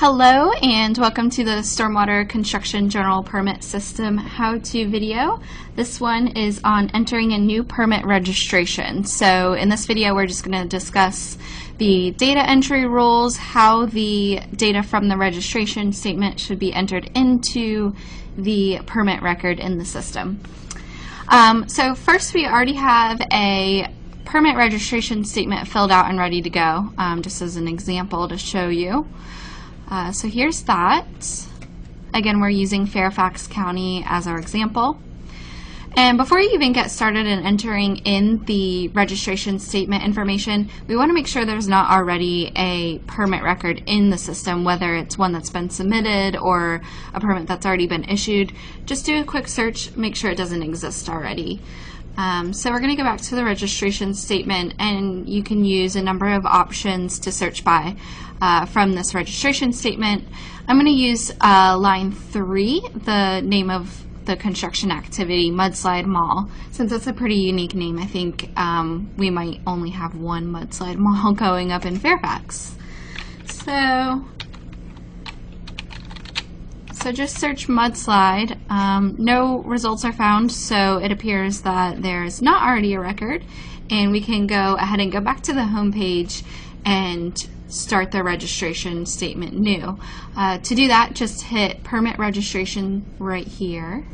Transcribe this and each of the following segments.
Hello and welcome to the Stormwater Construction General Permit System how-to video. This one is on entering a new permit registration. So in this video we're just going to discuss the data entry rules, how the data from the registration statement should be entered into the permit record in the system. So first, we already have a permit registration statement filled out and ready to go, just as an example to show you. So here's that. Again, we're using Fairfax County as our example. And before you even get started in entering in the registration statement information, we want to make sure there's not already a permit record in the system, whether it's one that's been submitted or a permit that's already been issued. Just do a quick search, make sure it doesn't exist already. So we're going to go back to the registration statement, and you can use a number of options to search by from this registration statement. I'm going to use line 3, the name of the construction activity, Mudslide Mall. Since it's a pretty unique name, I think we might only have one mudslide mall going up in Fairfax. So just search mudslide. No results are found, so it appears that there's not already a record, and we can go ahead and go back to the home page and start the registration statement new. To do that, just hit permit registration right here.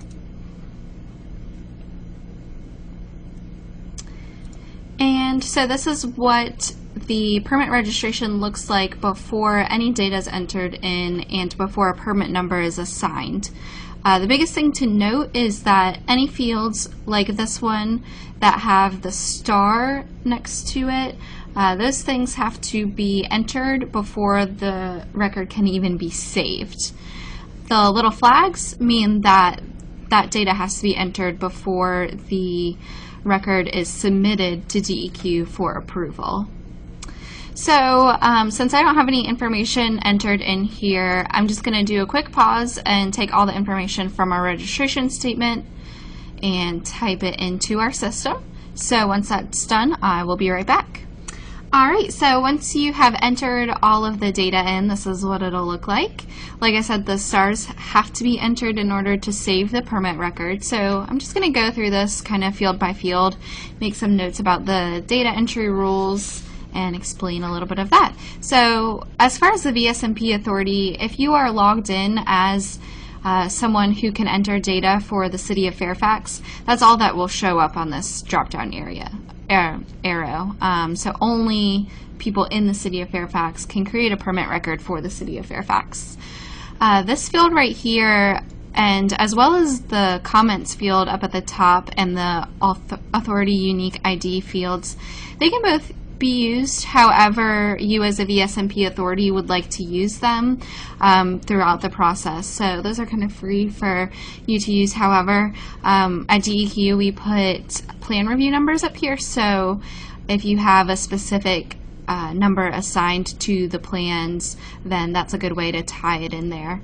And so this is what the permit registration looks like before any data is entered in and before a permit number is assigned. The biggest thing to note is that any fields like this one that have the star next to it, those things have to be entered before the record can even be saved. The little flags mean that that data has to be entered before the record is submitted to DEQ for approval. So since I don't have any information entered in here, I'm just going to do a quick pause and take all the information from our registration statement and type it into our system. So once that's done, I will be right back. Alright, so once you have entered all of the data in, this is what it'll look like. Like I said, the stars have to be entered in order to save the permit record. So I'm just going to go through this kind of field by field, make some notes about the data entry rules, and explain a little bit of that. So as far as the VSMP authority, if you are logged in as someone who can enter data for the City of Fairfax, that's all that will show up on this drop-down arrow. So only people in the City of Fairfax can create a permit record for the City of Fairfax. This field right here, and as well as the comments field up at the top and the authority unique ID fields, they can both be used however you as a VSMP authority would like to use them throughout the process. So those are kind of free for you to use. However, at DEQ we put plan review numbers up here, so if you have a specific number assigned to the plans, then that's a good way to tie it in there.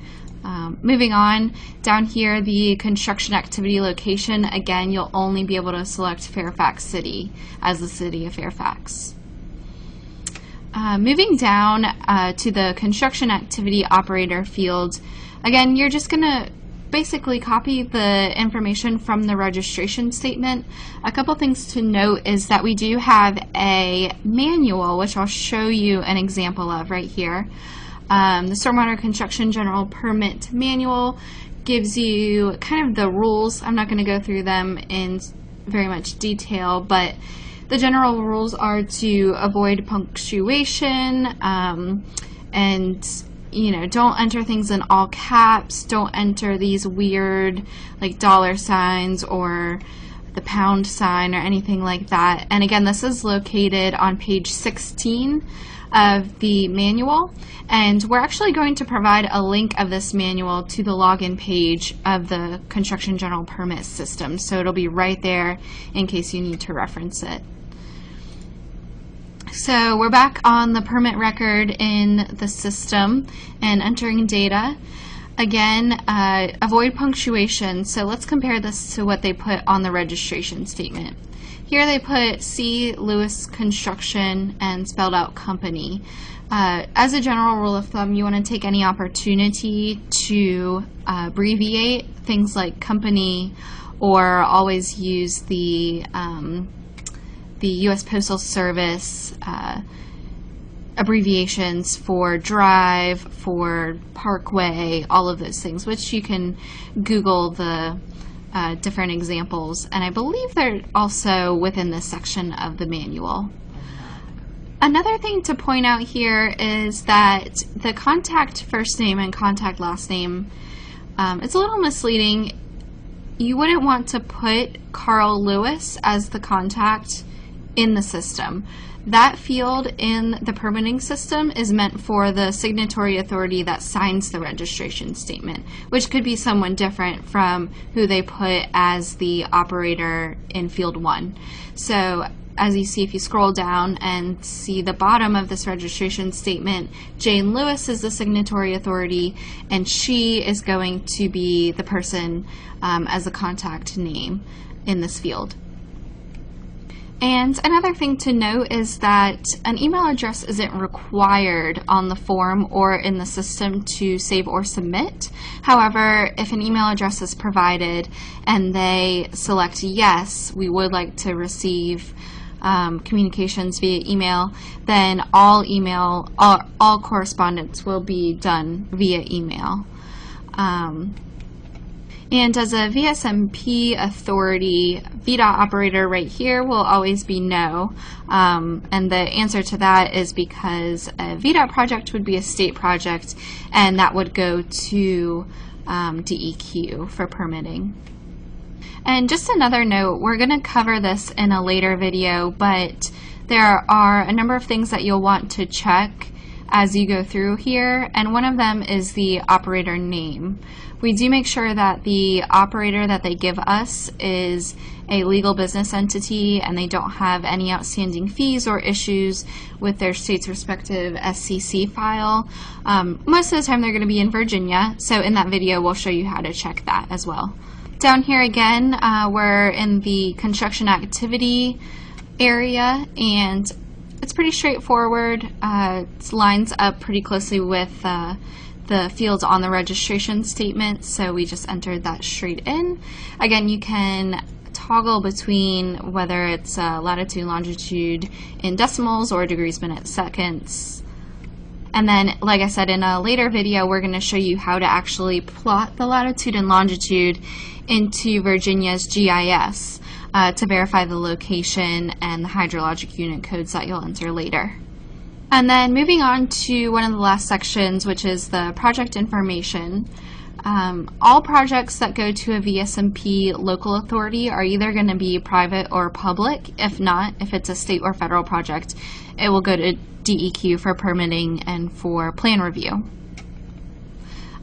Moving on, down here, the construction activity location, again, you'll only be able to select Fairfax City as the City of Fairfax. Moving down to the construction activity operator field, again, you're just going to basically copy the information from the registration statement. A couple things to note is that we do have a manual, which I'll show you an example of right here. The Stormwater Construction General Permit Manual gives you kind of the rules. I'm not going to go through them in very much detail, but the general rules are to avoid punctuation and don't enter things in all caps, don't enter these weird like dollar signs or the pound sign or anything like that. And again, this is located on page 16 of the manual, and we're actually going to provide a link of this manual to the login page of the Construction General Permit System, so it'll be right there in case you need to reference it. So we're back on the permit record in the system and entering data. Again, avoid punctuation. So let's compare this to what they put on the registration statement. Here they put C. Lewis Construction and spelled out company. As a general rule of thumb, you want to take any opportunity to abbreviate things like company, or always use the U.S. Postal Service abbreviations for drive, for parkway, all of those things, which you can Google the different examples, and I believe they're also within this section of the manual. Another thing to point out here is that the contact first name and contact last name, it's a little misleading. You wouldn't want to put Carl Lewis as the contact in the system. That field in the permitting system is meant for the signatory authority that signs the registration statement, which could be someone different from who they put as the operator in field 1. So as you see, if you scroll down and see the bottom of this registration statement, Jane Lewis is the signatory authority, and she is going to be the person as a contact name in this field. And another thing to note is that an email address isn't required on the form or in the system to save or submit. However, if an email address is provided and they select yes, we would like to receive communications via email, then all correspondence will be done via email. And as a VSMP authority, VDOT operator right here will always be no. And the answer to that is because a VDOT project would be a state project, and that would go to DEQ for permitting. And just another note, we're going to cover this in a later video, but there are a number of things that you'll want to check as you go through here, and one of them is the operator name. We do make sure that the operator that they give us is a legal business entity and they don't have any outstanding fees or issues with their state's respective SCC file. Most of the time they're going to be in Virginia, so in that video we'll show you how to check that as well. Down here again, we're in the construction activity area, and it's pretty straightforward. It lines up pretty closely with the fields on the registration statement, so we just entered that straight in. Again, you can toggle between whether it's latitude, longitude in decimals or degrees, minutes, seconds. And then, like I said, in a later video, we're going to show you how to actually plot the latitude and longitude into Virginia's GIS to verify the location and the hydrologic unit codes that you'll enter later. And then moving on to one of the last sections, which is the project information. All projects that go to a VSMP local authority are either going to be private or public. If not, if it's a state or federal project, it will go to DEQ for permitting and for plan review.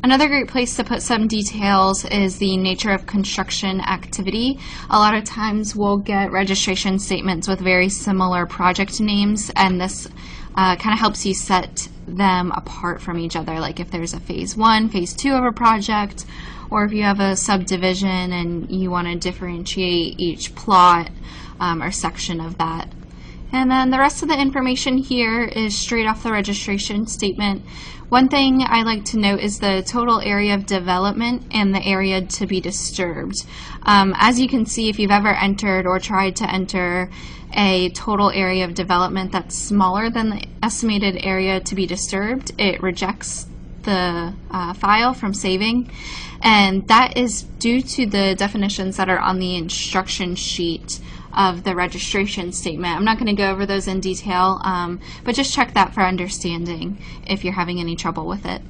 Another great place to put some details is the nature of construction activity. A lot of times we'll get registration statements with very similar project names, and this kind of helps you set them apart from each other, like if there's a phase 1, phase 2 of a project, or if you have a subdivision and you want to differentiate each plot or section of that. And then the rest of the information here is straight off the registration statement. One thing I like to note is the total area of development and the area to be disturbed. As you can see, if you've ever entered or tried to enter a total area of development that's smaller than the estimated area to be disturbed, it rejects the file from saving, and that is due to the definitions that are on the instruction sheet of the registration statement. I'm not going to go over those in detail, but just check that for understanding if you're having any trouble with it.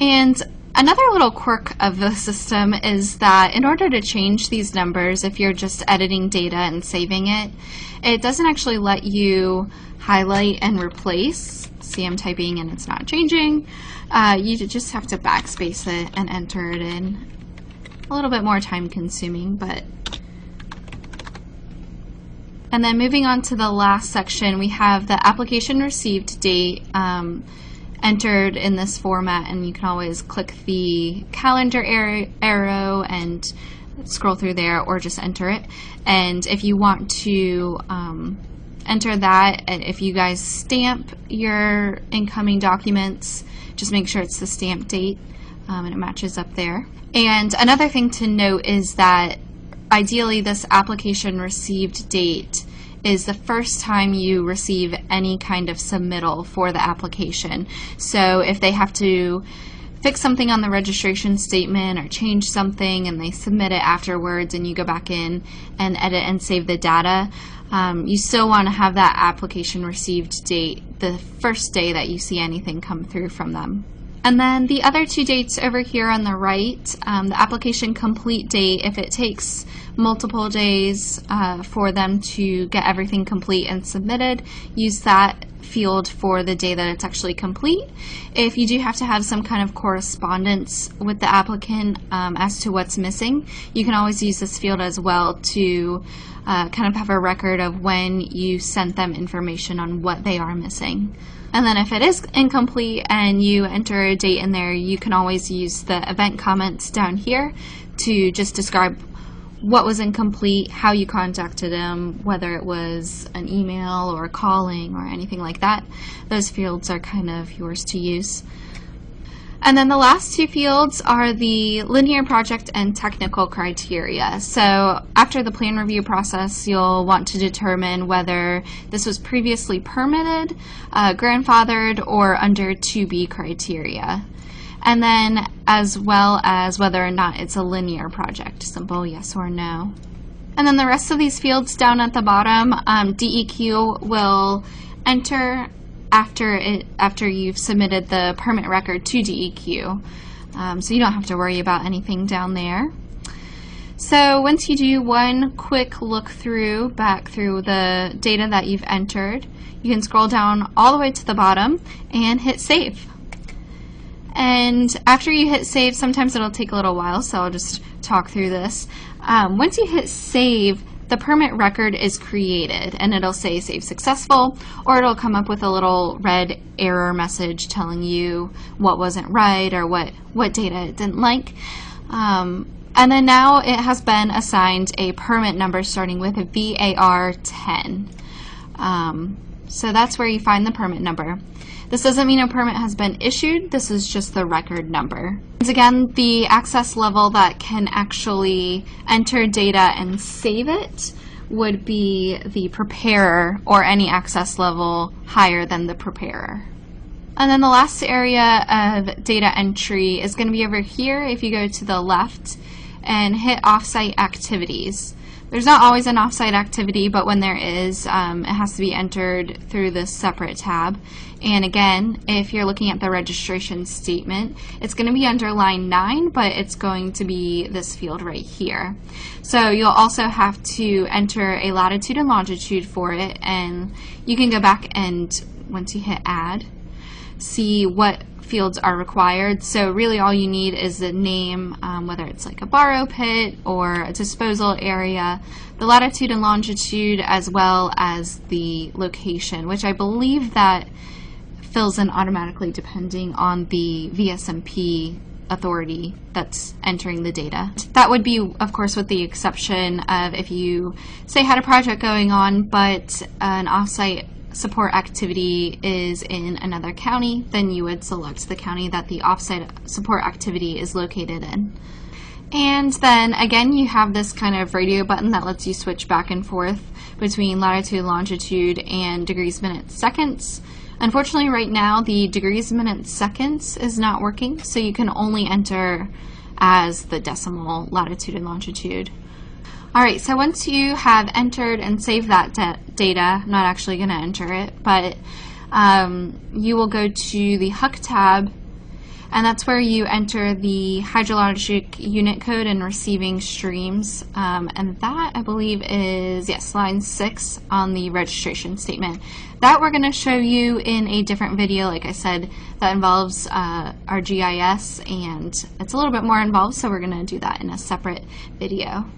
And another little quirk of the system is that in order to change these numbers, if you're just editing data and saving it, it doesn't actually let you highlight and replace. See, I'm typing and it's not changing. You just have to backspace it and enter it in. A little bit more time consuming, but. And then moving on to the last section, we have the application received date entered in this format, and you can always click the calendar arrow and scroll through there, or just enter it. And if you want to enter that. And if you guys stamp your incoming documents, just make sure it's the stamp date and it matches up there. And another thing to note is that ideally this application received date is the first time you receive any kind of submittal for the application. So if they have to fix something on the registration statement or change something and they submit it afterwards and you go back in and edit and save the data, you still want to have that application received date the first day that you see anything come through from them. And then the other two dates over here on the right, the application complete date, if it takes multiple days for them to get everything complete and submitted, use that field for the day that it's actually complete. If you do have to have some kind of correspondence with the applicant as to what's missing, you can always use this field as well to kind of have a record of when you sent them information on what they are missing. And then if it is incomplete and you enter a date in there, you can always use the event comments down here to just describe what was incomplete, how you contacted them, whether it was an email or calling or anything like that. Those fields are kind of yours to use. And then the last two fields are the linear project and technical criteria. So after the plan review process, you'll want to determine whether this was previously permitted, grandfathered, or under 2B criteria. And then as well as whether or not it's a linear project, simple yes or no. And then the rest of these fields down at the bottom, DEQ will enter after you've submitted the permit record to DEQ. So you don't have to worry about anything down there. So once you do one quick look back through the data that you've entered, you can scroll down all the way to the bottom and hit save. And after you hit save, sometimes it'll take a little while, so I'll just talk through this. Once you hit save, the permit record is created, and it'll say save successful, or it'll come up with a little red error message telling you what wasn't right or what data it didn't like. And then now it has been assigned a permit number starting with a VAR 10. So that's where you find the permit number. This doesn't mean a permit has been issued, this is just the record number. Once again, the access level that can actually enter data and save it would be the preparer, or any access level higher than the preparer. And then the last area of data entry is going to be over here if you go to the left and hit Offsite Activities. There's not always an offsite activity, but when there is, it has to be entered through this separate tab. And again, if you're looking at the registration statement, it's going to be under line 9, but it's going to be this field right here. So you'll also have to enter a latitude and longitude for it, and you can go back and, once you hit add, see what fields are required. So really all you need is the name, whether it's like a borrow pit or a disposal area, the latitude and longitude, as well as the location, which I believe that fills in automatically depending on the VSMP authority that's entering the data. That would be, of course, with the exception of if you, say, had a project going on, but an offsite support activity is in another county, then you would select the county that the offsite support activity is located in. And then again, you have this kind of radio button that lets you switch back and forth between latitude, longitude, and degrees, minutes, seconds. Unfortunately, right now, the degrees, minutes, seconds is not working, so you can only enter as the decimal latitude and longitude. Alright, so once you have entered and saved that data, I'm not actually going to enter it, but you will go to the HUC tab, and that's where you enter the hydrologic unit code and receiving streams, and that, I believe, is, yes, line 6 on the registration statement. That we're going to show you in a different video, like I said, that involves our GIS, and it's a little bit more involved, so we're going to do that in a separate video.